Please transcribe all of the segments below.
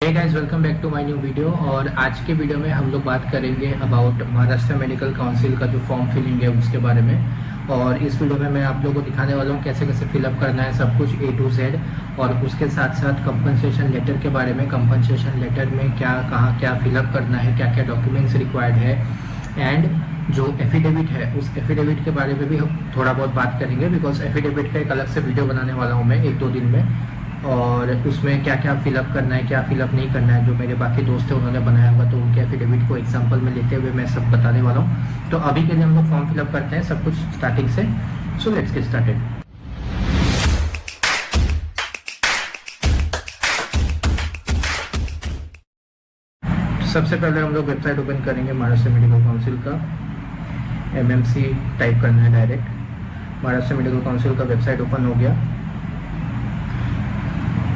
Hey guys, welcome back to my new video. और आज के वीडियो में हम लोग बात करेंगे अबाउट महाराष्ट्र मेडिकल काउंसिल का जो फॉर्म फिलिंग है उसके बारे में। और इस वीडियो में मैं आप लोगों को दिखाने वाला हूँ कैसे कैसे फिलअप करना है सब कुछ A to Z। और उसके साथ साथ कंपनसेशन लेटर के बारे में, कंपनसेशन लेटर में क्या कहाँ क्या फिलअप करना है, क्या क्या डॉक्यूमेंट्स रिक्वायर्ड है, एंड जो एफिडेविट है उस एफिडेविट के बारे में भी हम थोड़ा बहुत बात करेंगे। बिकॉज एफिडेविट का एक अलग से वीडियो बनाने वाला हूँ मैं 1-2 दिन में, और उसमें क्या क्या फिलअप करना है, क्या फिलअप नहीं करना है, जो मेरे बाकी दोस्त हैं उन्होंने बनाया होगा तो उनके एफिडेविट को एग्जांपल में लेते हुए मैं सब बताने वाला हूँ। तो अभी के लिए हम लोग फॉर्म फिलअप करते हैं सब कुछ स्टार्टिंग से। So let's get started. सबसे पहले हम लोग वेबसाइट ओपन करेंगे महाराष्ट्र मेडिकल काउंसिल का। MMC टाइप करना है डायरेक्ट। महाराष्ट्र मेडिकल काउंसिल का वेबसाइट ओपन हो गया।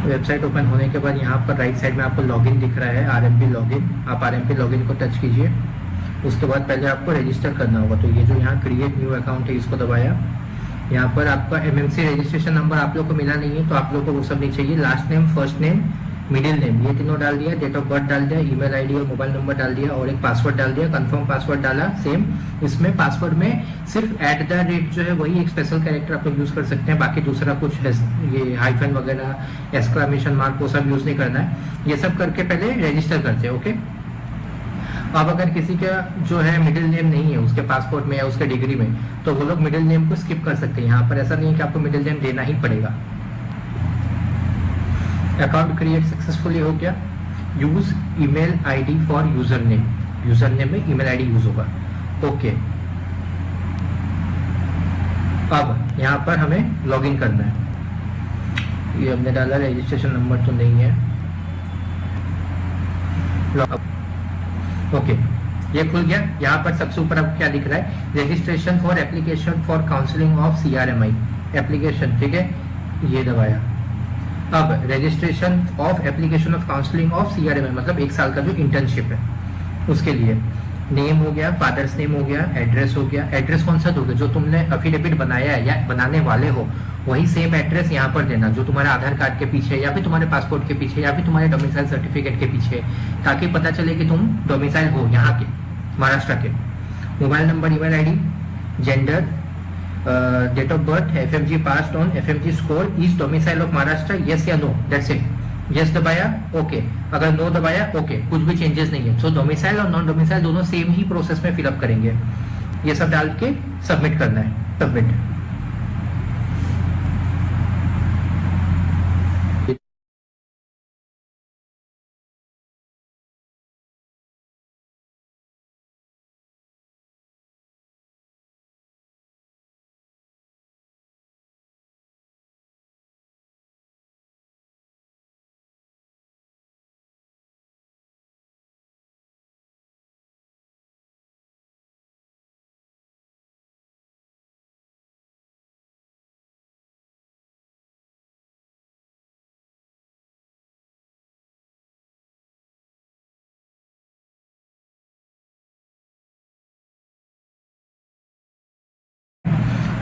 वेबसाइट ओपन होने के बाद यहाँ पर राइट साइड में आपको लॉगिन दिख रहा है, RMP लॉगिन। आप RMP लॉगिन को टच कीजिए। उसके बाद पहले आपको रजिस्टर करना होगा, तो ये जो यहाँ क्रिएट न्यू अकाउंट है इसको दबाया। यहाँ पर आपका MMC रजिस्ट्रेशन नंबर आप लोग को मिला नहीं है तो आप लोग को वो सब नहीं चाहिए। Last name, first name, middle name, ये तीनों डाल दिया। डेट ऑफ बर्थ डाल दिया, ईमेल आईडी और मोबाइल नंबर डाल दिया, और एक पासवर्ड डाल दिया। कंफर्म पासवर्ड डाला सेम। इसमें पासवर्ड में सिर्फ @ जो है वही एक स्पेशल कैरेक्टर आप लोग यूज कर सकते हैं, बाकी दूसरा कुछ है ये हाइफन वगैरह, एक्सक्लेमेशन मार्क वो सब यूज नहीं करना है। ये सब करके पहले रजिस्टर करते हैं। ओके। अब अगर किसी का जो है मिडिल नेम नहीं है उसके पासपोर्ट में या उसके डिग्री में, तो वो लोग मिडिल नेम को स्किप कर सकते हैं। यहाँ पर ऐसा नहीं है कि आपको मिडिल नेम देना ही पड़ेगा। अकाउंट क्रिएट सक्सेसफुली हो गया। Use email ID for user name, user name में ईमेल आईडी यूज होगा। ओके। अब यहाँ पर हमें लॉगिन करना है। ये हमने डाला, रजिस्ट्रेशन नंबर तो नहीं है। ओके, ये खुल गया। यहाँ पर सबसे ऊपर आपको क्या दिख रहा है? Registration for application for counselling of CRMI application. ठीक है, ये दबाया। अब registration of application of counselling of CRMI मतलब 1 साल का जो इंटर्नशिप है उसके लिए। नेम हो गया, फादर्स नेम हो गया, एड्रेस हो गया। एड्रेस कौन सा दोगे? जो तुमने एफिडेविट बनाया है या बनाने वाले हो वही सेम एड्रेस यहाँ पर देना, जो तुम्हारे आधार कार्ड के पीछे या फिर तुम्हारे पासपोर्ट के पीछे या फिर तुम्हारे डोमिसाइल सर्टिफिकेट के पीछे, ताकि पता चले कि तुम डोमिसाइल हो यहाँ के, महाराष्ट्र के। Mobile number, email ID, gender, date of birth, FMG passed on, FMG score, is domicile of Maharashtra, yes या नो, दैट्स इट। यस दबाया, ओके। अगर नो दबाया, ओके, कुछ भी चेंजेस नहीं है। सो डोमिसाइल और नॉन डोमिसाइल दोनों सेम ही प्रोसेस में फिलअप करेंगे। ये सब डाल के सबमिट करना है। Submit.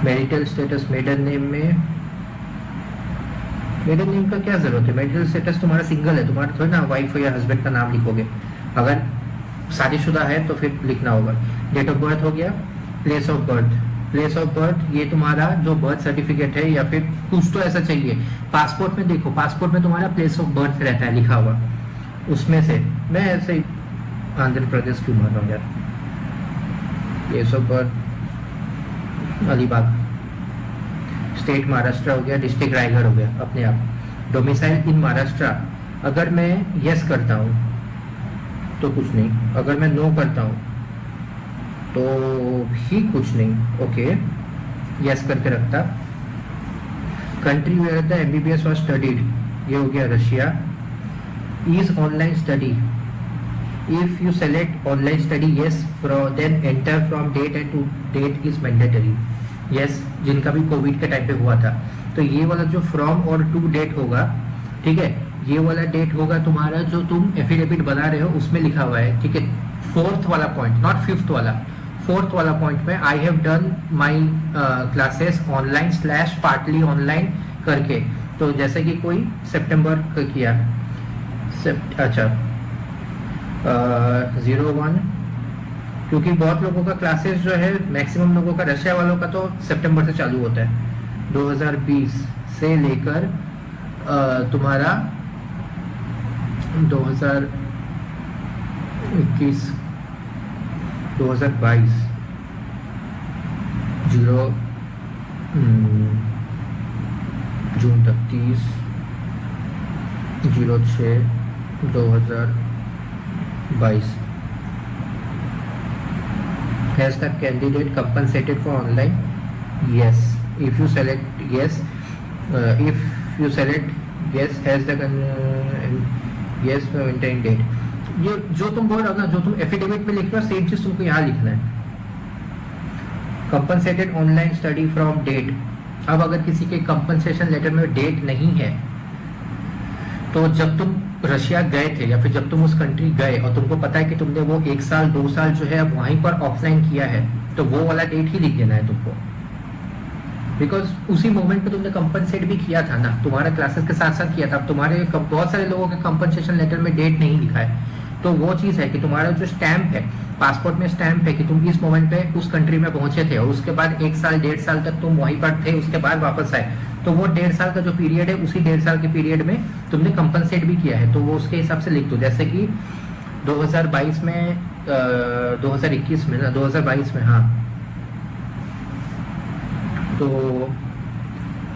Marital status, maiden name में, मेडन नेम का क्या जरूरत है? मैरिटल स्टेटस तुम्हारा सिंगल है, तुम्हारा थोड़ी ना वाइफ या हस्बैंड का नाम लिखोगे। अगर शादीशुदा है तो फिर लिखना होगा। डेट ऑफ बर्थ हो गया। Place of birth, place of birth ये तुम्हारा जो बर्थ सर्टिफिकेट है या फिर कुछ तो ऐसा चाहिए। पासपोर्ट में देखो, पासपोर्ट में तुम्हारा प्लेस ऑफ बर्थ रहता है लिखा हुआ, उसमें से मैं ऐसे ही आंध्र प्रदेश क्यों भर रहा हूँ यार। Place of birth Alibag, state Maharashtra हो गया, डिस्ट्रिक्ट रायगढ़ हो गया अपने आप। डोमिसाइल इन महाराष्ट्र, अगर मैं यस करता हूँ तो कुछ नहीं, अगर मैं नो करता हूँ तो ही कुछ नहीं। ओके, यस करके रखता। Country where the MBBS was studied, ये हो गया Russia. Is online study, if you select online study yes then enter from date and to date is mandatory। yes, जिनका भी कोविड के टाइम पे हुआ था तो ये वाला जो फ्रॉम और टू डेट होगा, ठीक है, ये वाला डेट होगा तुम्हारा जो तुम एफिडेविट बना रहे हो उसमें लिखा हुआ है। ठीक है, 4th वाला पॉइंट, नॉट 5th वाला, 4th वाला पॉइंट में I have done my classes online / partly online करके। तो जैसे कि कोई सितंबर का किया, अच्छा 01, क्योंकि बहुत लोगों का क्लासेस जो है, मैक्सिमम लोगों का, रशिया वालों का तो सितंबर से चालू होता है। 2020 से लेकर तुम्हारा 2021 2022 जून तक 30/06/2022 has the candidate compensated for online? Yes, if you select yes, if you select yes, has the yes maintain date. ये जो तुम बोल रहे हो ना, जो तुम एफिडेविट में लिख रहे हो, सेम चीज तुमको यहाँ लिखना है, compensated online study from date. अब अगर किसी के कंपनसेशन लेटर में डेट नहीं है, तो जब तुम रशिया गए थे या फिर जब तुम उस कंट्री गए और तुमको पता है कि तुमने वो 1 साल 2 साल जो है वहीं पर ऑफलाइन किया है, तो वो वाला डेट ही लिख देना है तुमको, बिकॉज उसी मोमेंट पे तुमने कंपनसेट भी किया था ना, तुम्हारा क्लासेस के साथ साथ किया था। अब तुम्हारे बहुत सारे लोगों के कंपनसेशन लेटर में डेट नहीं लिखा है, तो वो चीज़ है कि तुम्हारा जो स्टैंप है, पासपोर्ट में स्टैंप है कि तुम इस मोमेंट पे उस कंट्री में पहुंचे थे और उसके बाद 1 साल 1.5 साल तक तुम वहीं पर थे, उसके बाद वापस आए, तो वो 1.5 साल का जो पीरियड है, उसी 1.5 साल के पीरियड में तुमने कंपनसेट भी किया है, तो वो उसके हिसाब से लिख दो। जैसे कि 2022 में 2021 में ना, 2022 में, हाँ, तो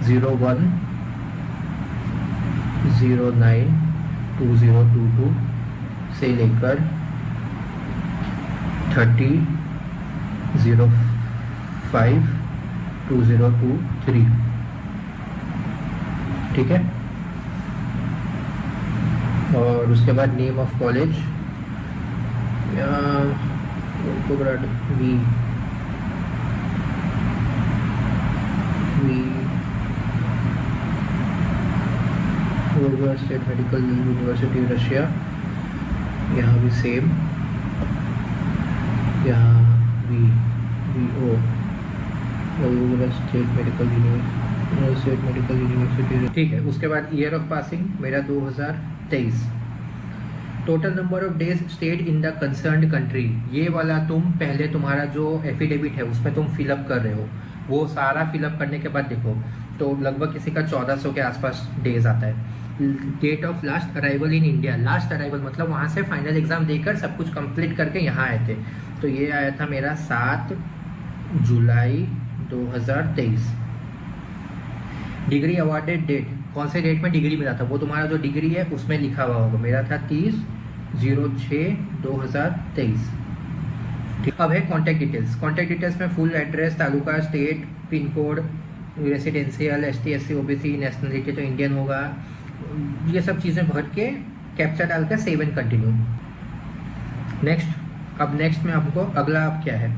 01 09 2022 से लेकर 30 05 2023, ठीक है। और उसके बाद name of college state medical university Russia, यहाँ भी सेम, यहाँ भी स्टेट मेडिकल यूनिवर्सिटी, ठीक है। उसके बाद ईयर ऑफ पासिंग मेरा 2023। Total number of days stayed in the concerned country, ये वाला तुम पहले तुम्हारा जो एफिडेविट है उसमें तुम फिलअप कर रहे हो, वो सारा फिलअप करने के बाद देखो तो लगभग किसी का 1400 के आसपास डेज आता है। Date of last arrival in India, last arrival मतलब वहाँ से फाइनल एग्जाम देकर सब कुछ कंप्लीट करके यहाँ आए थे, तो ये आया था मेरा 7 जुलाई 2023। डिग्री अवार्डेड डेट, कौन से डेट में डिग्री मिला था, वो तुम्हारा जो डिग्री है उसमें लिखा हुआ होगा, मेरा था 30/06/2023। अब है कॉन्टैक्ट डिटेल्स। कॉन्टैक्ट डिटेल्स में full address, taluka, state, pin code, residential, ST SC OBC, nationality तो इंडियन होगा, ये सब चीज़ें भर के कैप्चा डालकर सेव एंड कंटिन्यू। नेक्स्ट, अब नेक्स्ट में आपको अगला अब क्या है,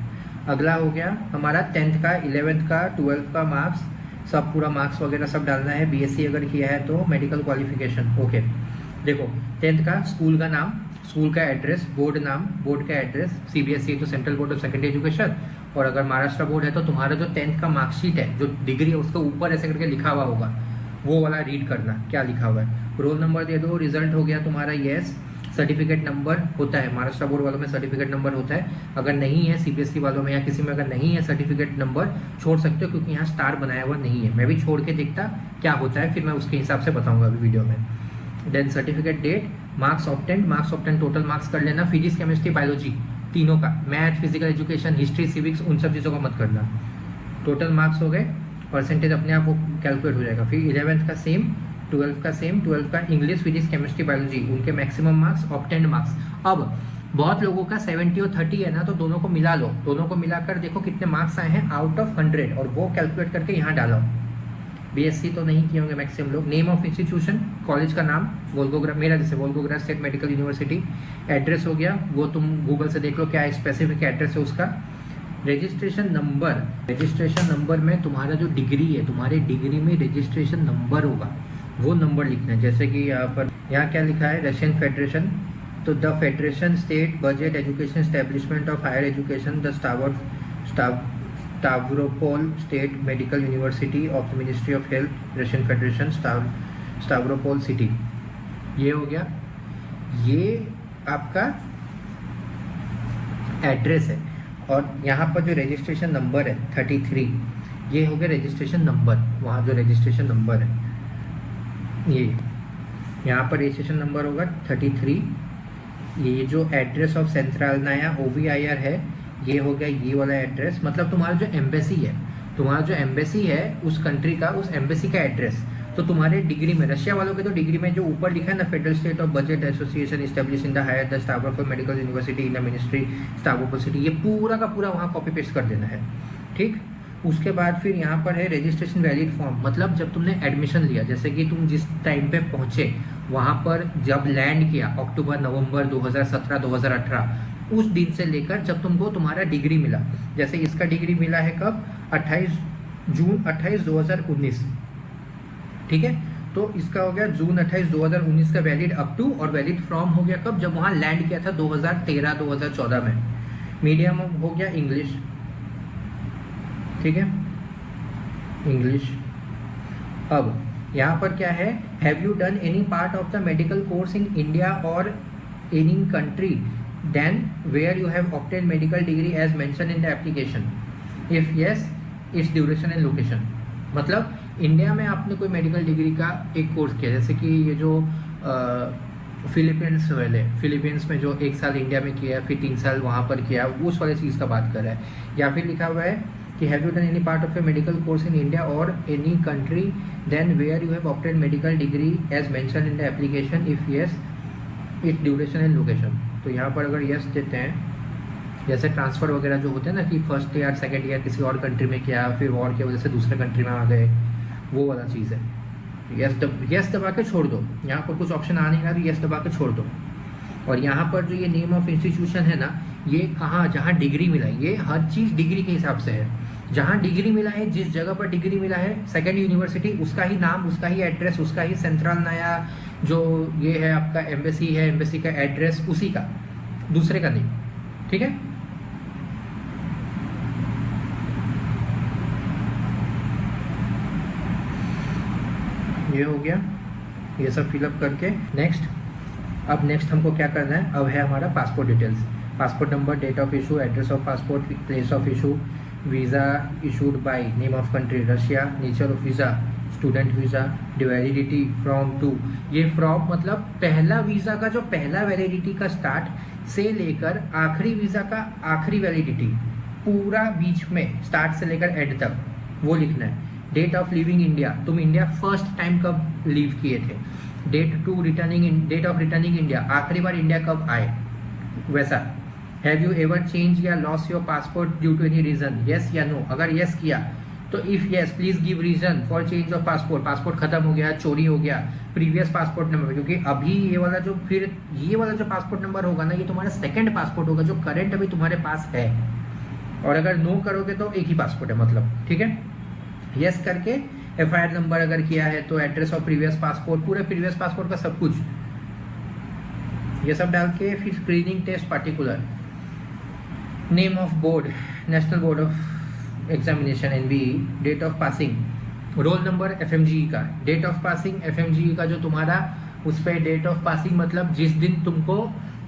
अगला हो गया हमारा 10th का, 11th का, 12th का मार्क्स, सब पूरा मार्क्स वगैरह सब डालना है। BSc अगर किया है तो मेडिकल क्वालिफिकेशन, ओके। देखो 10th का स्कूल का नाम, स्कूल का एड्रेस, बोर्ड नाम, बोर्ड का एड्रेस, CBSE तो central board of secondary education, और अगर महाराष्ट्र बोर्ड है तो तुम्हारा जो 10th का मार्कशीट है, जो डिग्री है, उसके ऊपर ऐसे करके लिखा हुआ होगा, वो वाला रीड करना क्या लिखा हुआ है। रोल नंबर दे दो, रिजल्ट हो गया तुम्हारा येस, सर्टिफिकेट नंबर होता है, महाराष्ट्र बोर्ड वालों में सर्टिफिकेट नंबर होता है, अगर नहीं है CBSE वालों में या किसी में अगर नहीं है सर्टिफिकेट नंबर छोड़ सकते हो, क्योंकि यहाँ स्टार बनाया हुआ नहीं है। मैं भी छोड़ के देखता क्या होता है, फिर मैं उसके हिसाब से बताऊंगा अभी वीडियो में। Then certificate date, marks obtained total marks कर लेना, फिजिक्स केमिस्ट्री बायोलॉजी तीनों का, math, physical education, history, civics, उन सब चीज़ों का मत करना। टोटल मार्क्स हो गए, परसेंटेज अपने आप वो कैलकुलेट हो जाएगा। फिर 11th का सेम, 12th का सेम, 12th का इंग्लिश, फिजिक्स, केमिस्ट्री, बायोलॉजी, उनके मैक्सिमम मार्क्स, ऑब्टेंड मार्क्स। अब बहुत लोगों का 70 और 30 है ना, तो दोनों को मिला लो, दोनों को मिलाकर देखो कितने मार्क्स आए हैं आउट ऑफ 100, और वो कैलकुलेट करके यहाँ डालो। BSc तो नहीं किए होंगे मैक्सिमम लोग। नेम ऑफ इंस्टीट्यूशन, कॉलेज का नाम, वोल्गोग्राफ, मेरा जैसे वोल्गोग्राफ स्टेट मेडिकल यूनिवर्सिटी। एड्रेस हो गया, वो तुम गूगल से देख लो क्या स्पेसिफिक एड्रेस है उसका। रजिस्ट्रेशन नंबर में तुम्हारा जो डिग्री है, तुम्हारे डिग्री में रजिस्ट्रेशन नंबर होगा, वो नंबर लिखना है। जैसे कि यहाँ पर, यहाँ क्या लिखा है, रशियन फेडरेशन, तो the federation state budget education establishment of higher education, the Stavropol state medical university of the ministry of health, Russian Federation, Stavropol city, ये हो गया। ये आपका एड्रेस है, और यहाँ पर जो रजिस्ट्रेशन नंबर है 33, ये हो गया रजिस्ट्रेशन नंबर, वहाँ जो रजिस्ट्रेशन नंबर है ये, यहाँ पर रजिस्ट्रेशन नंबर होगा 33। ये जो एड्रेस ऑफ सेंट्रालनाया OVIR है, ये हो गया ये वाला एड्रेस, मतलब तुम्हारा जो एम्बेसी है, तुम्हारा जो एम्बेसी है उस कंट्री का, उस एम्बेसी का एड्रेस। तो तुम्हारे डिग्री में, रशिया वालों के तो डिग्री में जो ऊपर लिखा है ना, federal state of budget association establish in the higher the Stafford medical university in the ministry Stafford city, ये पूरा का पूरा वहाँ कॉपी पेस्ट कर देना है, ठीक। उसके बाद फिर यहाँ पर है रजिस्ट्रेशन वैलिड फॉर्म, मतलब जब तुमने एडमिशन लिया, जैसे कि तुम जिस टाइम पे पहुँचे वहाँ पर, जब लैंड किया अक्टूबर नवंबर 2017-2018, उस दिन से लेकर जब तुमको तुम्हारा डिग्री मिला, जैसे इसका डिग्री मिला है कब, 28 जून 2019, ठीक है। तो इसका हो गया जून 28 2019 का वैलिड अप टू, और वैलिड फ्रॉम हो गया कब, जब वहाँ लैंड किया था 2013-2014 में। मीडियम हो गया इंग्लिश, ठीक है, इंग्लिश। अब यहाँ पर क्या है, have you done any part of the medical course in India or any country then where you have obtain medical degree as mention in the application, if yes its duration and location. मतलब India में आपने कोई medical degree का एक course किया, जैसे कि ये जो फिलीपींस वाले, फिलीपींस में जो 1 साल इंडिया में किया, फिर 3 साल वहाँ पर किया, उस वाले चीज़ का बात कर रहा है। या फिर लिखा हुआ है कि have you done any part of a medical course in India or any country then where you have obtain medical degree as mention in the application, if yes its duration and location. तो यहाँ पर अगर yes देते हैं, जैसे transfer वगैरह जो होते हैं ना, कि फर्स्ट ईयर सेकेंड ईयर किसी और कंट्री में किया, फिर वॉर की वजह से दूसरे कंट्री में आ गए, वो वाला चीज़ है। यस दबा के छोड़ दो, यहाँ पर कुछ ऑप्शन आ नहीं रहा तो यस दबा के छोड़ दो। और यहाँ पर जो ये नेम ऑफ इंस्टीट्यूशन है ना, ये कहाँ, जहाँ डिग्री मिला है, ये हर चीज़ डिग्री के हिसाब से है। जहाँ डिग्री मिला है, जिस जगह पर डिग्री मिला है, सेकेंड यूनिवर्सिटी, उसका ही नाम, उसका ही एड्रेस, उसका ही सेंट्रालनाया जो ये है आपका एम्बेसी है, एम्बेसी का एड्रेस उसी का, दूसरे का नहीं, ठीक है। ये हो गया, ये सब फिलअप करके नेक्स्ट। अब नेक्स्ट हमको क्या करना है, अब है हमारा passport details, passport number, date of issue, address of passport, place of issue, visa issued by, name of country Russia, nature of visa student visa, validity from to. ये फ्रॉम मतलब पहला वीज़ा का जो पहला वैलिडिटी का start से लेकर आखिरी वीज़ा का आखिरी वैलिडिटी, पूरा बीच में स्टार्ट से लेकर एंड तक वो लिखना है। डेट ऑफ लिविंग इंडिया, तुम इंडिया फर्स्ट टाइम कब लीव किए थे। डेट ऑफ रिटर्निंग इंडिया, आखिरी बार इंडिया कब आए, वैसा। हैव यू एवर चेंज या loss your passport due to any reason, yes या नो। अगर येस किया तो if yes please give reason for change of passport, passport खत्म हो गया, चोरी हो गया, प्रीवियस पासपोर्ट नंबर, क्योंकि अभी ये वाला जो पासपोर्ट नंबर होगा ना, ये तुम्हारा सेकंड पासपोर्ट होगा जो करंट अभी तुम्हारे पास है। और अगर नो करोगे तो एक ही पासपोर्ट है मतलब, ठीक है। यस करके FIR नंबर अगर किया है तो एड्रेस ऑफ प्रीवियस पासपोर्ट, पूरे प्रीवियस पासपोर्ट का सब कुछ, ये सब डाल के फिर screening test particular, name of board, national board of examination NBE, date of passing, roll number FMGE का, डेट ऑफ पासिंग FMGE का जो तुम्हारा उस पर डेट ऑफ पासिंग मतलब जिस दिन तुमको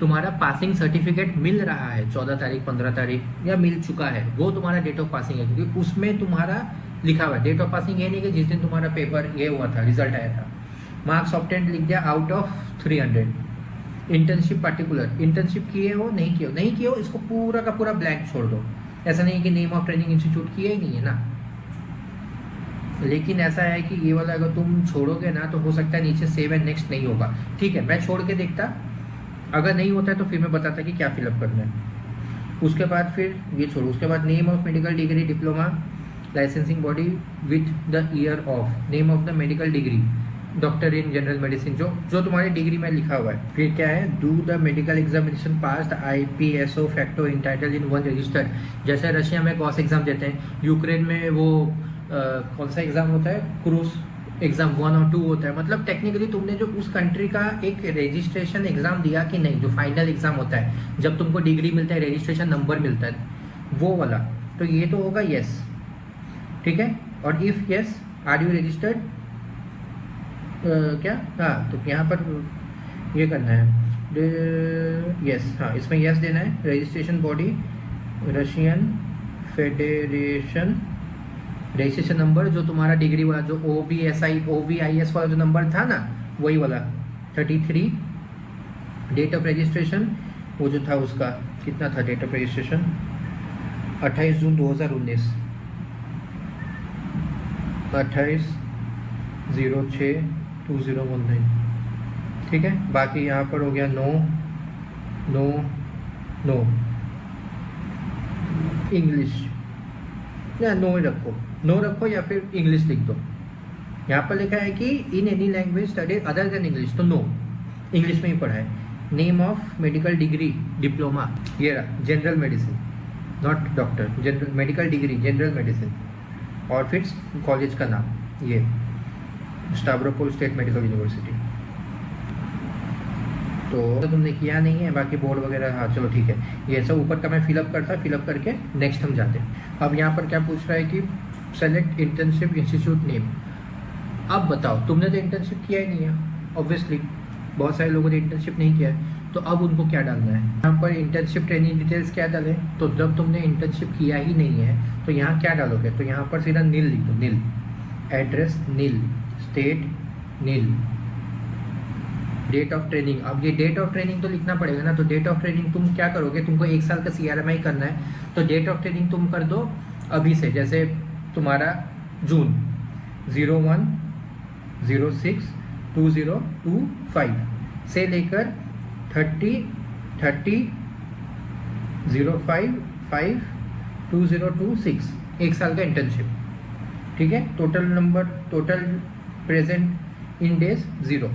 तुम्हारा पासिंग सर्टिफिकेट मिल रहा है, 14 तारीख 15 तारीख या मिल चुका है, वो तुम्हारा डेट ऑफ पासिंग है, क्योंकि उसमें तुम्हारा लिखा हुआ है। डेट ऑफ पासिंग ये नहीं कि जिस दिन तुम्हारा पेपर ये हुआ था, रिजल्ट आया था। मार्क्स ऑब्टेंड लिख दिया out of 300। Internship particular, internship किए हो नहीं किए हो, इसको पूरा का पूरा ब्लैंक छोड़ दो। ऐसा नहीं कि नेम ऑफ ट्रेनिंग इंस्टीट्यूट किया ही नहीं है ना, लेकिन ऐसा है कि ये वाला अगर तुम छोड़ोगे ना तो हो सकता है नीचे सेव एंड नेक्स्ट नहीं होगा। ठीक है, मैं छोड़ के देखता, अगर नहीं होता है तो फिर मैं बताता कि क्या फिलअप करना है। उसके बाद फिर ये छोड़ो, उसके बाद name of medical degree, diploma, licensing body with the year of, name of the medical degree, doctor in general medicine, जो तुम्हारी डिग्री में लिखा हुआ है। फिर क्या है, do the medical examination pass the IPSO facto entitle in one register. जैसे रशिया में कौन सा एग्जाम देते हैं, यूक्रेन में वो कौन सा एग्जाम होता है, क्रूज एग्जाम 1 और 2 होता है। मतलब टेक्निकली तुमने जो उस कंट्री का एक रजिस्ट्रेशन एग्जाम दिया कि नहीं, जो फाइनल एग्जाम होता है जब तुमको डिग्री मिलता है, रजिस्ट्रेशन नंबर मिलता है, वो वाला। तो ये तो होगा यस, ठीक है। और if yes are you registered क्या, हाँ, तो यहाँ पर ये करना है, यस, हाँ इसमें यस देना है। Registration body Russian federation, registration number जो तुम्हारा डिग्री वाला जो OBSI वाला जो नंबर था ना वही वाला 33। डेट ऑफ रजिस्ट्रेशन वो जो था उसका कितना था, डेट ऑफ रजिस्ट्रेशन 28 जून 2019, 28/06/2019, ठीक है। बाकी यहाँ पर हो गया नो नो नो, इंग्लिश या नो रखो या फिर इंग्लिश लिख दो। यहाँ पर लिखा है कि in any language studied other than English, तो नो, इंग्लिश में ही पढ़ा है। Name of medical degree diploma, ये रहा general medicine, not doctor, general medical degree general medicine. और फिर कॉलेज का नाम ये स्टाव्रोपोल स्टेट मेडिकल यूनिवर्सिटी। तो तुमने किया नहीं है, बाकी बोर्ड वगैरह हाँ चलो ठीक है, ये सब ऊपर का मैं फिलअप करके नेक्स्ट हम जाते हैं। अब यहाँ पर क्या पूछ रहा है कि सेलेक्ट इंटर्नशिप इंस्टीट्यूट नेम। अब बताओ, तुमने तो इंटर्नशिप किया ही नहीं है ऑब्वियसली, बहुत सारे लोगों ने इंटर्नशिप नहीं किया है, तो अब उनको क्या डालना है यहाँ पर, इंटर्नशिप ट्रेनिंग डिटेल्स क्या डालें। तो जब तुमने इंटर्नशिप किया ही नहीं है तो यहाँ क्या डालोगे, तो यहाँ पर सीधा नील लिख दो, nil, address nil, state nil, date of training. अब ये डेट ऑफ ट्रेनिंग तो लिखना पड़ेगा ना, तो डेट ऑफ ट्रेनिंग तुम क्या करोगे, तुमको 1 साल का CRMI करना है, तो डेट ऑफ ट्रेनिंग तुम कर दो अभी से, जैसे तुम्हारा जून 01/06/2025 से लेकर 30/05/2026, 1 साल का इंटर्नशिप, ठीक है। Total present in days 0।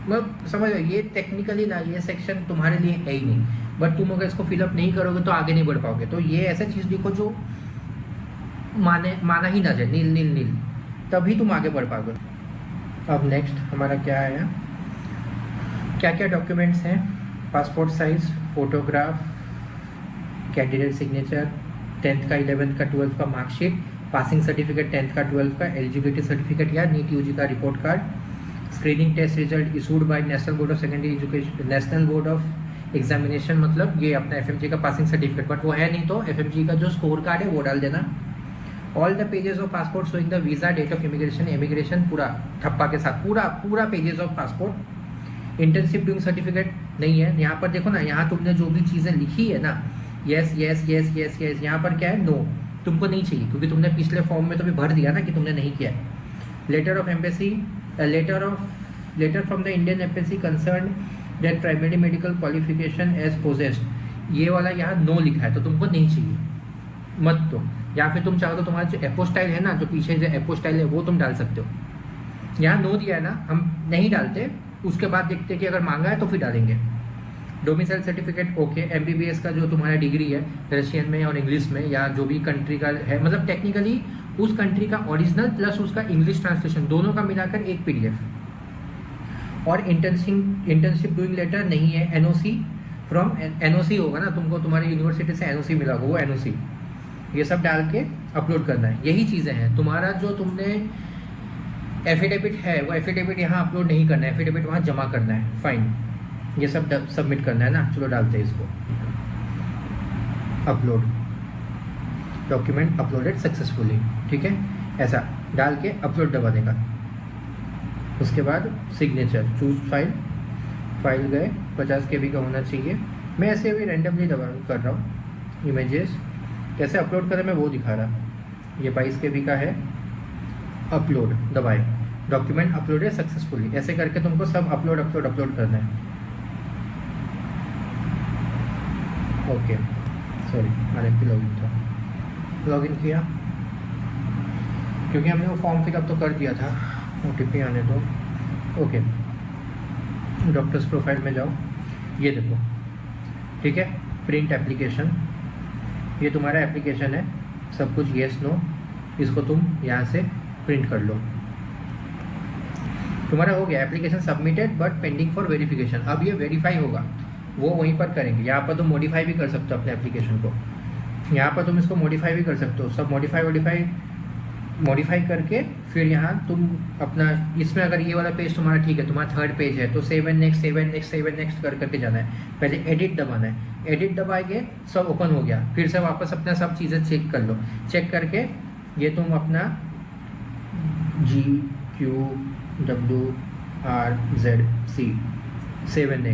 मतलब समझ लो, ये टेक्निकली ना ये सेक्शन तुम्हारे लिए है ही नहीं, बट तुम अगर इसको फिलअप नहीं करोगे तो आगे नहीं बढ़ पाओगे। तो ये ऐसा चीज़ लिखो जो माना ही ना जाए, नील नील नील, तभी तुम आगे बढ़ पाओगे। अब नेक्स्ट हमारा क्या आया, क्या क्या डॉक्यूमेंट्स हैं, passport size photograph, candidate signature, 10th का 11th का 12th का मार्कशीट, पासिंग सर्टिफिकेट 10th का 12th का, एलिजिबिलिटी सर्टिफिकेट या नीट UG का report card, screening test result issued by national board of secondary education, national board of examination, मतलब ये अपना FMG का पासिंग सर्टिफिकेट, बट वो है नहीं तो FMG का जो स्कोर कार्ड है वो डाल देना। All the pages of passport showing the visa, date of immigration पूरा ठप्पा के साथ, पूरा pages of passport. Internship doing certificate नहीं है, यहाँ पर देखो ना, यहाँ तुमने जो भी चीज़ें लिखी है ना, yes yes yes yes yes, यहाँ पर क्या है, नो, तुमको नहीं चाहिए, क्योंकि तुमने पिछले फॉर्म में तो भी भर दिया ना कि तुमने नहीं किया। Letter of embassy, letter from the Indian embassy concern that primary medical qualification as possessed, ये वाला यहाँ नो लिखा है, तो तुमको नहीं चाहिए, मत दो। या फिर तुम चाहो तो तुम्हारा जो एपोस्टाइल है ना, जो पीछे जो एपोस्टाइल है वो तुम डाल सकते हो। यहाँ नो दिया है ना, हम नहीं डालते, उसके बाद देखते कि अगर मांगा है तो फिर डालेंगे। डोमिसाइल सर्टिफिकेट ओके, MBBS का जो तुम्हारा डिग्री है रशियन में और इंग्लिश में, या जो भी कंट्री का है, मतलब टेक्निकली उस कंट्री का ओरिजिनल प्लस उसका इंग्लिश ट्रांसलेशन दोनों का मिलाकर एक PDF। और इंटर्नशिप डूइंग लेटर नहीं है, NOC फ्रॉम NOC होगा ना, तुमको तुम्हारी यूनिवर्सिटी से NOC मिला होगा, वो NOC, ये सब डाल के अपलोड करना है। यही चीज़ें हैं। तुम्हारा जो तुमने एफिडेविट है वो एफिडेविट यहाँ अपलोड नहीं करना है, एफिडेविट वहाँ जमा करना है, फाइन, ये सब सबमिट करना है ना। चलो डालते हैं इसको, अपलोड डॉक्यूमेंट अपलोडेड सक्सेसफुली, ठीक है, ऐसा डाल के अपलोड दबा देगा। उसके बाद सिग्नेचर, चूज फाइल गए 50 KB का होना चाहिए। मैं ऐसे अभी रैंडमली दबा कर रहा हूँ, इमेजेस कैसे अपलोड करें मैं वो दिखा रहा। ये 22 KB का है, अपलोड दबाए, डॉक्यूमेंट अपलोडेड सक्सेसफुली, ऐसे करके तुमको सब अपलोड करना है। ओके सॉरी, RFP लॉगिन था, लॉगिन किया क्योंकि हमने वो फॉर्म फिलअप तो कर दिया था, OTP आने दो। ओके, डॉक्टर्स प्रोफाइल में जाओ, ये देखो, ठीक है, प्रिंट एप्लीकेशन, ये तुम्हारा एप्लीकेशन है, सब कुछ येस नो, इसको तुम यहाँ से प्रिंट कर लो। तुम्हारा हो गया application submitted but pending for verification. अब ये वेरीफाई होगा, वो वहीं पर करेंगे। यहाँ पर तुम मॉडिफाई भी कर सकते हो अपने एप्लीकेशन को, यहाँ पर तुम इसको मॉडिफाई भी कर सकते हो, सब मॉडिफाई मॉडिफाई करके फिर यहाँ तुम अपना इसमें अगर ये वाला पेज तुम्हारा ठीक है, तुम्हारा थर्ड पेज है, तो save and next save and next save and next कर करके जाना है। पहले एडिट दबाना है, एडिट दबाएंगे सब ओपन हो गया, फिर से वापस अपना सब चीज़ें चेक कर लो। चेक करके ये तुम अपना GQWRZC सेव एंड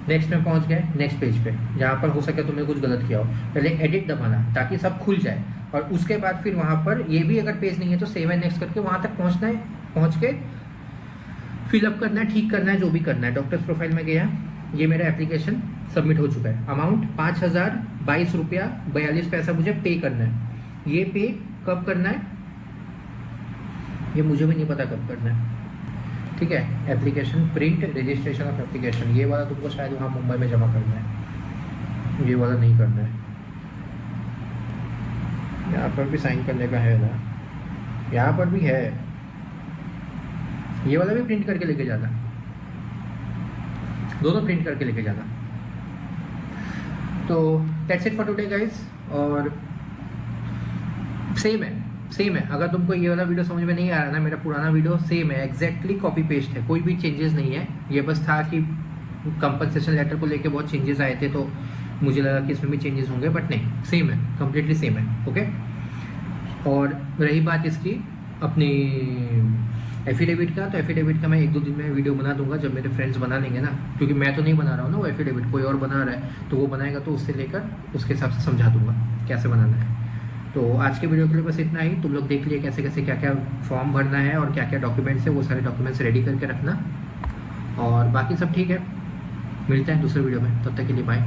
नेक्स्ट में पहुंच गए, नेक्स्ट पेज पे जहाँ पर हो सके तुमने कुछ गलत किया हो, पहले एडिट दबाना ताकि सब खुल जाए, और उसके बाद फिर वहाँ पर ये भी अगर पेज नहीं है तो सेव एंड नेक्स्ट करके वहाँ तक पहुँचना है, पहुँच के फिलअप करना है, ठीक करना है, जो भी करना है। डॉक्टर्स प्रोफाइल में गया, ये मेरा एप्लीकेशन सबमिट हो चुका है। अमाउंट 5022 रुपया 42 पैसा मुझे पे करना है। ये पे कब करना है ये मुझे भी नहीं पता कब करना है, ठीक है। Application print registration of application, ये वाला तुमको शायद वहाँ मुंबई में जमा करना है, ये वाला नहीं करना है। यहाँ पर भी साइन करने का है ना, यहाँ पर भी है, ये वाला भी प्रिंट करके लेके जाना, दोनों प्रिंट करके लेके जाना। तो that's it for today guys. और सेम है, अगर तुमको ये वाला वीडियो समझ में नहीं आ रहा ना, मेरा पुराना वीडियो सेम है, एग्जैक्टली कॉपी पेस्ट है, कोई भी चेंजेस नहीं है। ये बस था कि कंपनसेशन लेटर को लेके बहुत चेंजेस आए थे, तो मुझे लगा कि इसमें भी चेंजेस होंगे, बट नहीं, सेम है, कम्प्लीटली सेम है, ओके। और रही बात इसकी अपनी एफिडेविट का, तो एफिडेविट का मैं 1-2 दिन में वीडियो बना दूंगा, जब मेरे फ्रेंड्स बना लेंगे ना, क्योंकि मैं तो नहीं बना रहा हूँ ना वो एफिडेविट, कोई और बना रहा है, तो वो बनाएगा तो उससे लेकर उसके हिसाब से समझा दूंगा कैसे बनाना है। तो आज के वीडियो के लिए बस इतना ही। तुम लोग देख लिए कैसे कैसे क्या क्या फॉर्म भरना है और क्या क्या डॉक्यूमेंट्स है, वो सारे डॉक्यूमेंट्स रेडी करके रखना, और बाकी सब ठीक है। मिलते हैं दूसरे वीडियो में, तब तक के लिए बाय।